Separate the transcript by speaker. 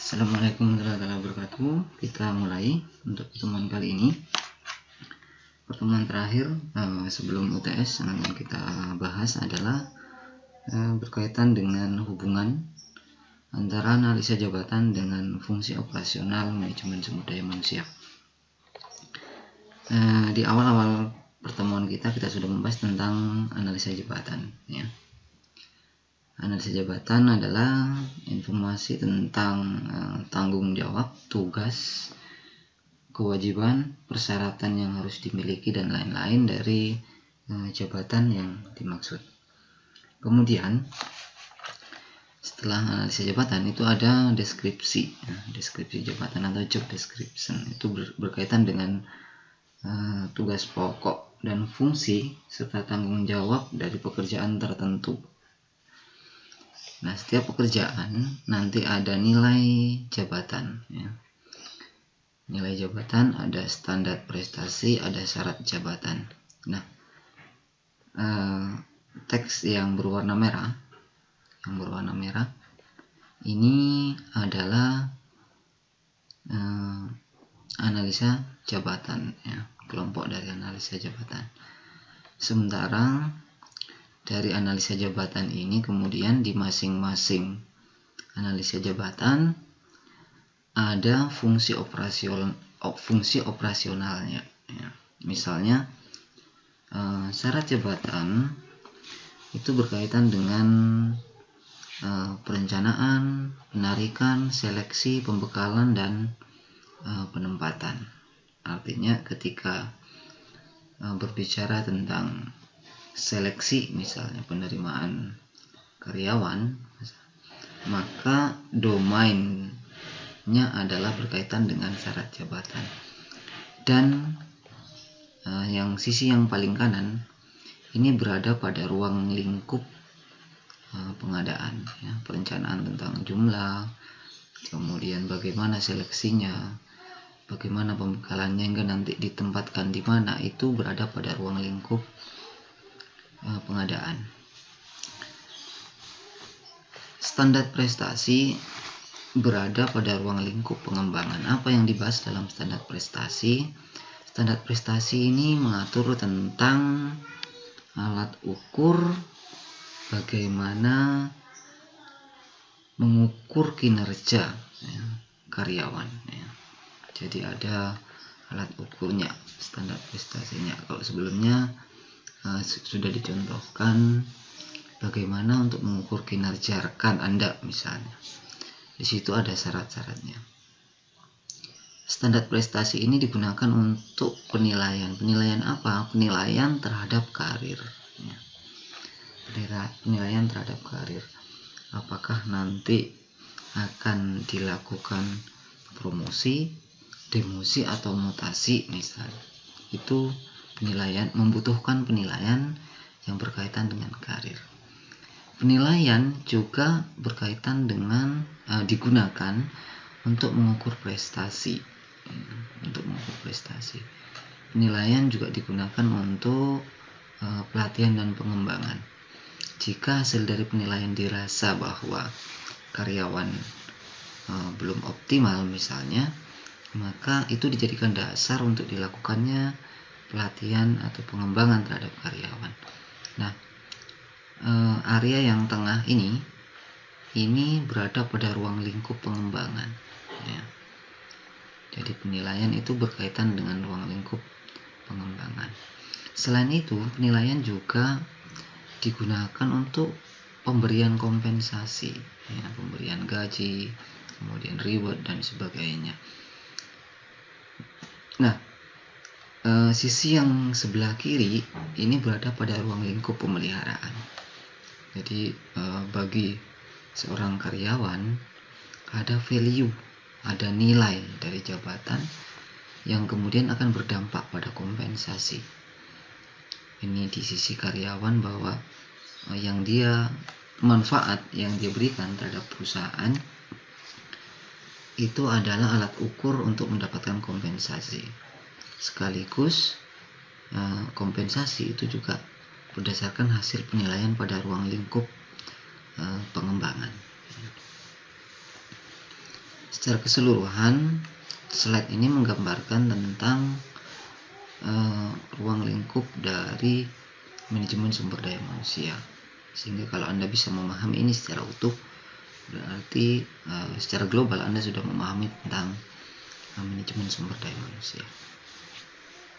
Speaker 1: Assalamualaikum warahmatullahi wabarakatuh. Kita mulai untuk pertemuan kali ini. Pertemuan terakhir sebelum UTS yang akan kita bahas adalah berkaitan dengan hubungan antara analisa jabatan dengan fungsi operasional manajemen sumber daya manusia. Di awal-awal pertemuan kita sudah membahas tentang analisa jabatan, ya. Analisa jabatan adalah informasi tentang tanggung jawab, tugas, kewajiban, persyaratan yang harus dimiliki dan lain-lain dari jabatan yang dimaksud. Kemudian setelah analisa jabatan itu ada deskripsi, deskripsi jabatan atau job description. Itu berkaitan dengan tugas pokok dan fungsi serta tanggung jawab dari pekerjaan tertentu. Nah, setiap pekerjaan nanti ada nilai jabatan, ya. Nilai jabatan, ada standar prestasi, ada syarat jabatan. Nah, teks yang berwarna merah, ini adalah analisa jabatan, ya, kelompok dari analisa jabatan. Sementara dari analisa jabatan ini kemudian di masing-masing analisa jabatan ada fungsi operasionalnya, ya. Misalnya syarat jabatan itu berkaitan dengan perencanaan, penarikan, seleksi, pembekalan, dan penempatan. Artinya ketika berbicara tentang seleksi, misalnya penerimaan karyawan, maka domainnya adalah berkaitan dengan syarat jabatan. Dan yang sisi yang paling kanan ini berada pada ruang lingkup pengadaan, ya, perencanaan tentang jumlah, kemudian bagaimana seleksinya, bagaimana pembekalannya hingga nanti ditempatkan di mana, itu berada pada ruang lingkup pengadaan. Standar prestasi berada pada ruang lingkup pengembangan. Apa yang dibahas dalam standar prestasi? Standar prestasi ini mengatur tentang alat ukur bagaimana mengukur kinerja, ya, karyawan, ya. Jadi ada alat ukurnya, standar prestasinya. Kalau sebelumnya sudah dicontohkan bagaimana untuk mengukur kinerja rekan Anda misalnya. Di situ ada syarat-syaratnya. Standar prestasi ini digunakan untuk penilaian. Penilaian apa? Penilaian terhadap karir, ya. Penilaian terhadap karir. Apakah nanti akan dilakukan promosi, demosi, atau mutasi misalnya. Itu penilaian, membutuhkan penilaian yang berkaitan dengan karir. Penilaian juga berkaitan dengan digunakan untuk mengukur prestasi. Penilaian juga digunakan untuk pelatihan dan pengembangan. Jika hasil dari penilaian dirasa bahwa karyawan belum optimal misalnya, maka itu dijadikan dasar untuk dilakukannya pelatihan atau pengembangan terhadap karyawan. Nah, area yang tengah ini berada pada ruang lingkup pengembangan, ya. Jadi penilaian itu berkaitan dengan ruang lingkup pengembangan. Selain itu, penilaian juga digunakan untuk pemberian kompensasi, ya, pemberian gaji, kemudian reward dan sebagainya. Nah, sisi yang sebelah kiri ini berada pada ruang lingkup pemeliharaan. Jadi bagi seorang karyawan ada value, ada nilai dari jabatan yang kemudian akan berdampak pada kompensasi. Ini di sisi karyawan bahwa yang dia manfaat yang dia berikan terhadap perusahaan itu adalah alat ukur untuk mendapatkan kompensasi. Sekaligus kompensasi itu juga berdasarkan hasil penilaian pada ruang lingkup pengembangan. Secara keseluruhan, slide ini menggambarkan tentang ruang lingkup dari manajemen sumber daya manusia. Sehingga kalau Anda bisa memahami ini secara utuh, berarti secara global Anda sudah memahami tentang manajemen sumber daya manusia.